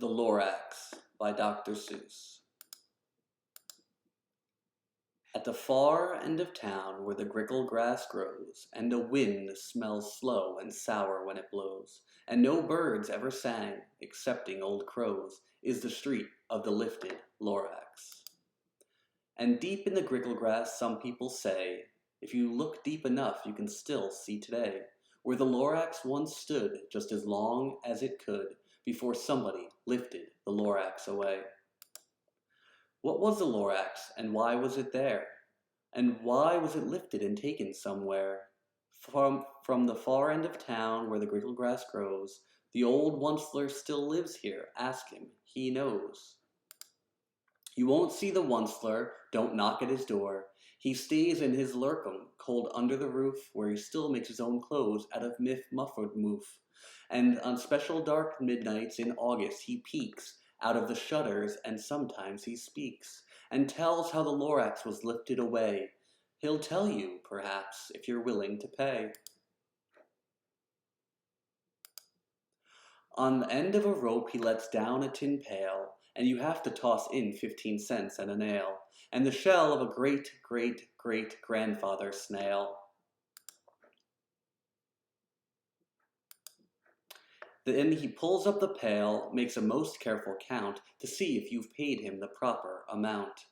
The Lorax by Dr. Seuss. At the far end of town where the grickle grass grows, and the wind smells slow and sour when it blows, and no birds ever sang, excepting old crows, is the street of the lifted Lorax. And deep in the grickle grass some people say, if you look deep enough you can still see today, where the Lorax once stood just as long as it could, before somebody lifted the Lorax away. What was the Lorax, and why was it there? And why was it lifted and taken somewhere? From the far end of town where the grickle grass grows, the old Onceler still lives here. Ask him, he knows. You won't see the Onceler, don't knock at his door. He stays in his lurkum, cold under the roof, where he still makes his own clothes out of muffled moof. And on special dark midnights in August he peeks out of the shutters, and sometimes he speaks, and tells how the Lorax was lifted away. He'll tell you, perhaps, if you're willing to pay. On the end of a rope he lets down a tin pail, and you have to toss in 15 cents and a nail, and the shell of a great-great-great-grandfather snail. Then he pulls up the pail, makes a most careful count to see if you've paid him the proper amount.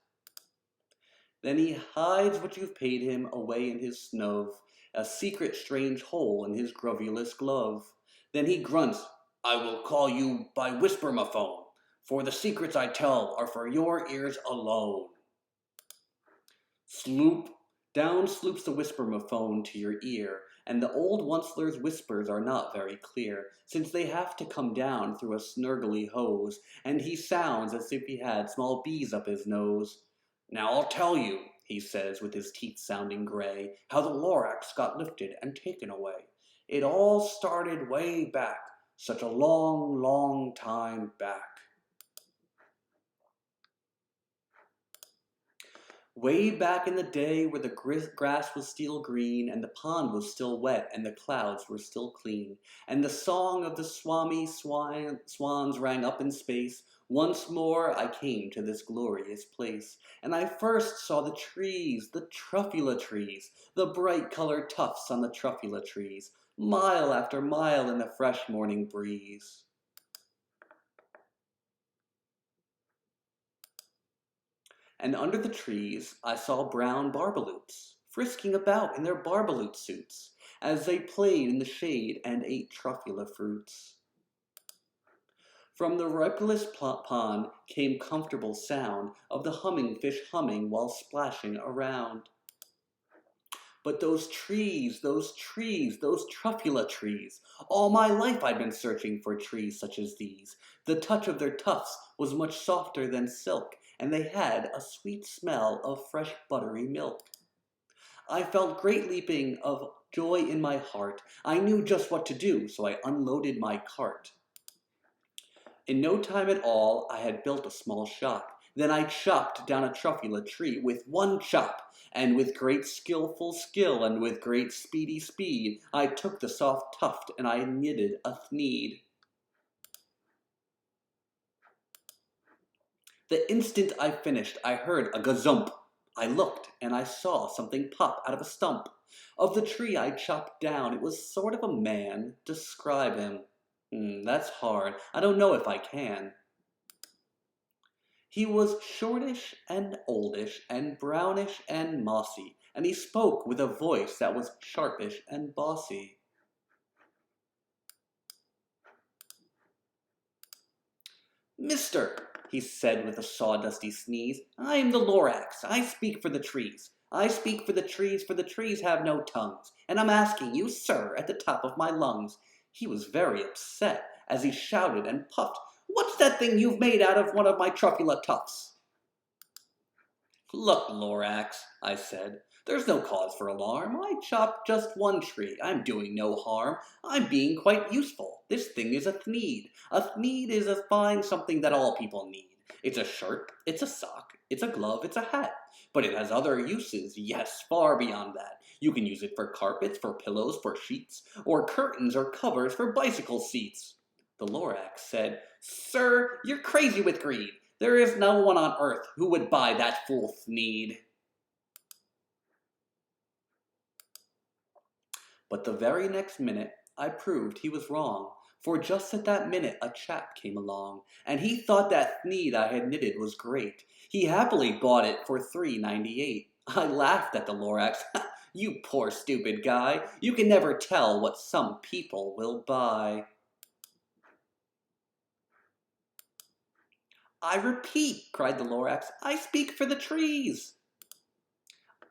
Then he hides what you've paid him away in his snove, a secret strange hole in his grovulous glove. Then he grunts, I will call you by whisper-ma-phone, for the secrets I tell are for your ears alone. Down sloops the whisper-ma-phone to your ear, and the old Onceler's whispers are not very clear, since they have to come down through a snurgly hose, and he sounds as if he had small bees up his nose. Now I'll tell you, he says with his teeth sounding gray, how the Lorax got lifted and taken away. It all started way back, such a long, long time back. Way back in the day where the grass was still green, and the pond was still wet, and the clouds were still clean, and the song of the swans rang up in space, once more I came to this glorious place, and I first saw the trees, the truffula trees, the bright colored tufts on the truffula trees, mile after mile in the fresh morning breeze. And under the trees I saw brown barbaloots, frisking about in their barbaloot suits, as they played in the shade and ate truffula fruits. From the ripeless pond came comfortable sound of the humming fish humming while splashing around. But those trees, those truffula trees, all my life I'd been searching for trees such as these. The touch of their tufts was much softer than silk, and they had a sweet smell of fresh buttery milk. I felt great leaping of joy in my heart. I knew just what to do, so I unloaded my cart. In no time at all, I had built a small shop. Then I chopped down a truffula tree with one chop, and with great skillful skill and with great speedy speed, I took the soft tuft and I knitted a thneed. The instant I finished, I heard a gazump. I looked, and I saw something pop out of a stump. Of the tree I chopped down, it was sort of a man. Describe him. That's hard. I don't know if I can. He was shortish and oldish and brownish and mossy, and he spoke with a voice that was sharpish and bossy. Mister, he said with a sawdusty sneeze, I am the Lorax. I speak for the trees. I speak for the trees have no tongues, and I'm asking you, sir, at the top of my lungs. He was very upset as he shouted and puffed, What's that thing you've made out of one of my truffula tufts? Look, Lorax, I said, there's no cause for alarm. I chopped just one tree. I'm doing no harm. I'm being quite useful. This thing is a thneed. A thneed is a fine something that all people need. It's a shirt, it's a sock, it's a glove, it's a hat. But it has other uses, yes, far beyond that. You can use it for carpets, for pillows, for sheets, or curtains or covers for bicycle seats. The Lorax said, "Sir, you're crazy with greed. There is no one on earth who would buy that fool Thneed." But the very next minute I proved he was wrong, for just at that minute a chap came along, and he thought that Thneed I had knitted was great. He happily bought it for $3.98. I laughed at the Lorax. "You poor stupid guy, you can never tell what some people will buy." "I repeat," cried the Lorax, "I speak for the trees."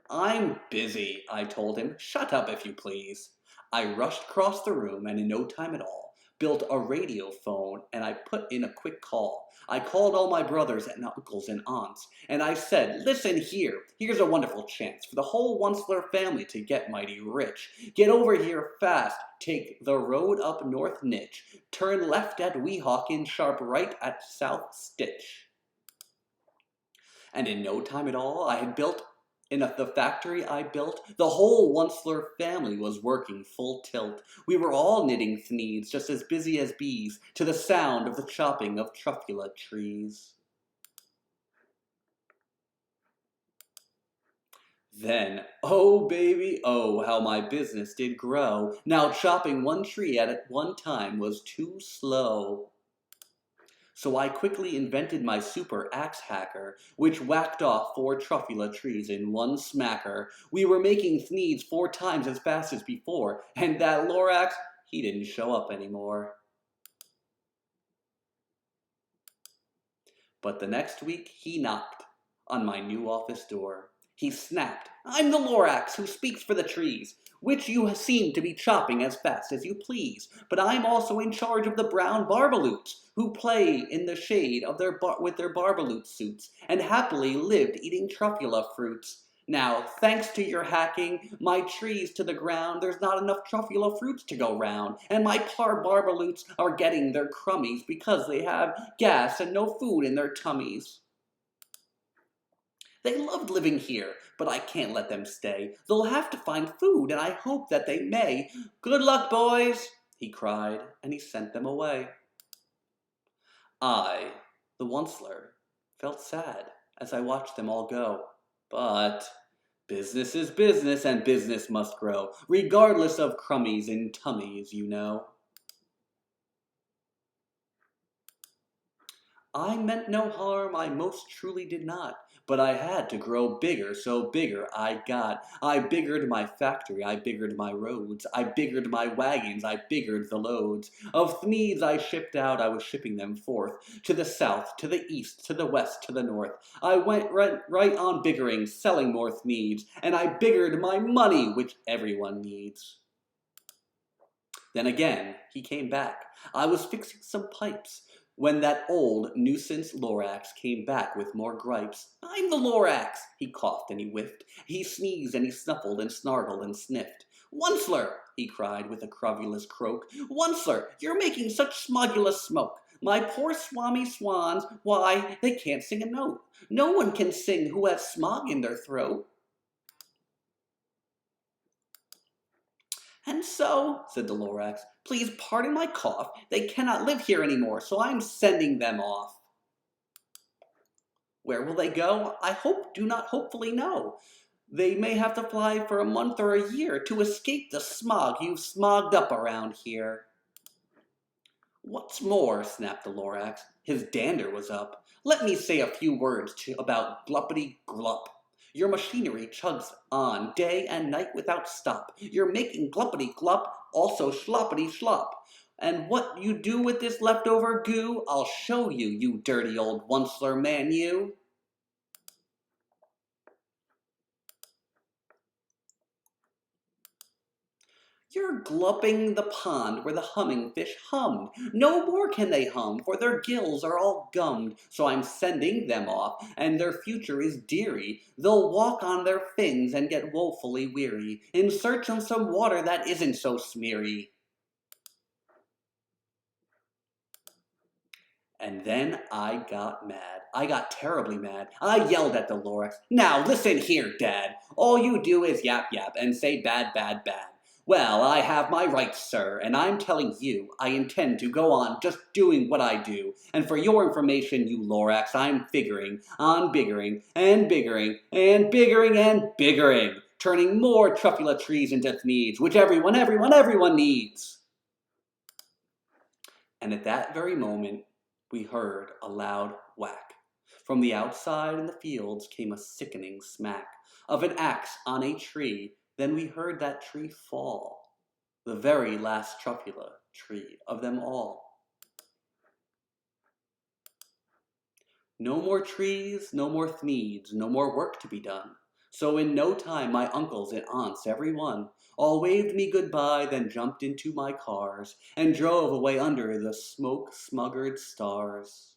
"I'm busy," I told him. "Shut up, if you please." I rushed across the room and in no time at all built a radio phone, and I put in a quick call. I called all my brothers and uncles and aunts, and I said, "Listen here, here's a wonderful chance for the whole Onceler family to get mighty rich. Get over here fast, take the road up North Nitch, turn left at Weehawken, sharp right at South Stitch." And in no time at all, I had built in the factory I built, the whole Onceler family was working full tilt. We were all knitting Thneeds, just as busy as bees, to the sound of the chopping of truffula trees. Then, oh baby, oh, how my business did grow. Now chopping one tree at one time was too slow. So I quickly invented my super axe hacker, which whacked off 4 truffula trees in one smacker. We were making Thneeds 4 times as fast as before, and that Lorax, he didn't show up anymore. But the next week he knocked on my new office door. He snapped, "I'm the Lorax who speaks for the trees, which you seem to be chopping as fast as you please. But I'm also in charge of the brown barbaloots, who play in the shade of with their barbaloot suits, and happily lived eating truffula fruits. Now, thanks to your hacking my trees to the ground, there's not enough truffula fruits to go round, and my barbaloots are getting their crummies because they have gas and no food in their tummies. They loved living here, but I can't let them stay. They'll have to find food, and I hope that they may. Good luck, boys," he cried, and he sent them away. I, the Onceler, felt sad as I watched them all go. But business is business, and business must grow, regardless of crummies in tummies, you know. I meant no harm, I most truly did not. But I had to grow bigger, so bigger I got. I biggered my factory, I biggered my roads, I biggered my wagons, I biggered the loads. Of Thneeds I shipped out, I was shipping them forth, to the south, to the east, to the west, to the north. I went right on biggering, selling more Thneeds, and I biggered my money, which everyone needs. Then again, he came back. I was fixing some pipes, when that old nuisance Lorax came back with more gripes. "I'm the Lorax," he coughed and he whiffed. He sneezed and he snuffled and snarled and sniffed. "Onceler," he cried with a cruvulous croak, "Onceler, you're making such smogulous smoke. My poor swami swans, why, they can't sing a note. No one can sing who has smog in their throat." "And so," said the Lorax, "please pardon my cough, they cannot live here any more, so I'm sending them off." Where will they go? I do not hopefully know. They may have to fly for a month or a year to escape the smog you've smogged up around here. "What's more," snapped the Lorax, his dander was up, "let me say a few words about Gluppity Glup. Your machinery chugs on day and night without stop. You're making Gluppity Glup, also Schloppity Schlop. And what you do with this leftover goo, I'll show you, you dirty old Onceler man, you." "You're glupping the pond where the humming fish hummed. No more can they hum, for their gills are all gummed. So I'm sending them off, and their future is deary. They'll walk on their fins and get woefully weary, in search of some water that isn't so smeary." And then I got mad. I got terribly mad. I yelled at the Lorax, "Now listen here, Dad. All you do is yap yap and say bad, bad, bad. Well, I have my rights, sir, and I'm telling you I intend to go on just doing what I do. And for your information, you Lorax, I'm figuring on biggering and biggering and biggering and biggering, turning more truffula trees into thneeds, which everyone needs. And at that very moment, we heard a loud whack. From the outside in the fields came a sickening smack of an axe on a tree. Then we heard that tree fall, the very last truffula tree of them all. No more trees, no more thneeds, no more work to be done. So in no time my uncles and aunts, every one, all waved me goodbye, then jumped into my cars and drove away under the smoke-smuggered stars.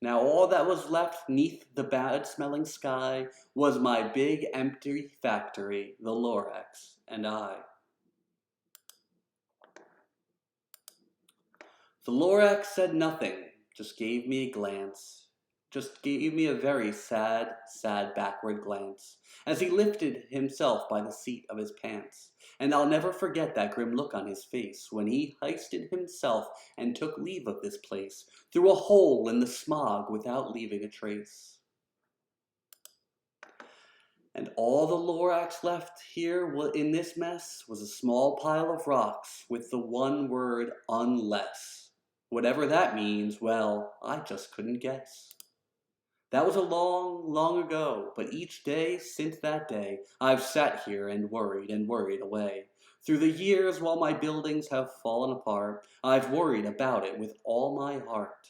Now all that was left 'neath the bad-smelling sky was my big empty factory, the Lorax, and I. The Lorax said nothing, just gave me a glance, just gave me a very sad, sad backward glance, as he lifted himself by the seat of his pants. And I'll never forget that grim look on his face when he hoisted himself and took leave of this place through a hole in the smog without leaving a trace. And all the Lorax left here in this mess was a small pile of rocks with the one word unless. Whatever that means, well, I just couldn't guess. That was a long, long ago, but each day since that day, I've sat here and worried away. Through the years while my buildings have fallen apart, I've worried about it with all my heart.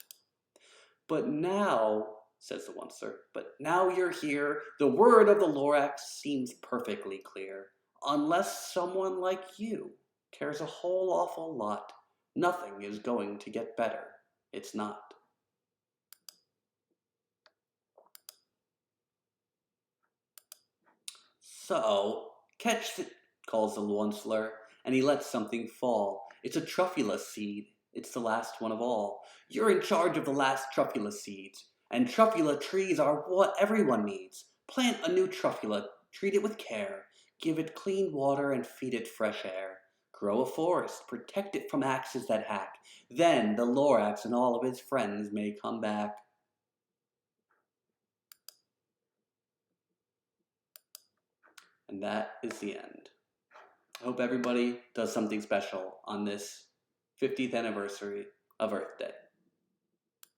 But now, says the oncer, but now you're here, the word of the Lorax seems perfectly clear. Unless someone like you cares a whole awful lot, nothing is going to get better. It's not. So, catch it, calls the onceler, and he lets something fall. It's a truffula seed. It's the last one of all. You're in charge of the last truffula seeds. And truffula trees are what everyone needs. Plant a new truffula, treat it with care, give it clean water and feed it fresh air. Grow a forest, protect it from axes that hack. Then the Lorax and all of his friends may come back. And that is the end. I hope everybody does something special on this 50th anniversary of Earth Day.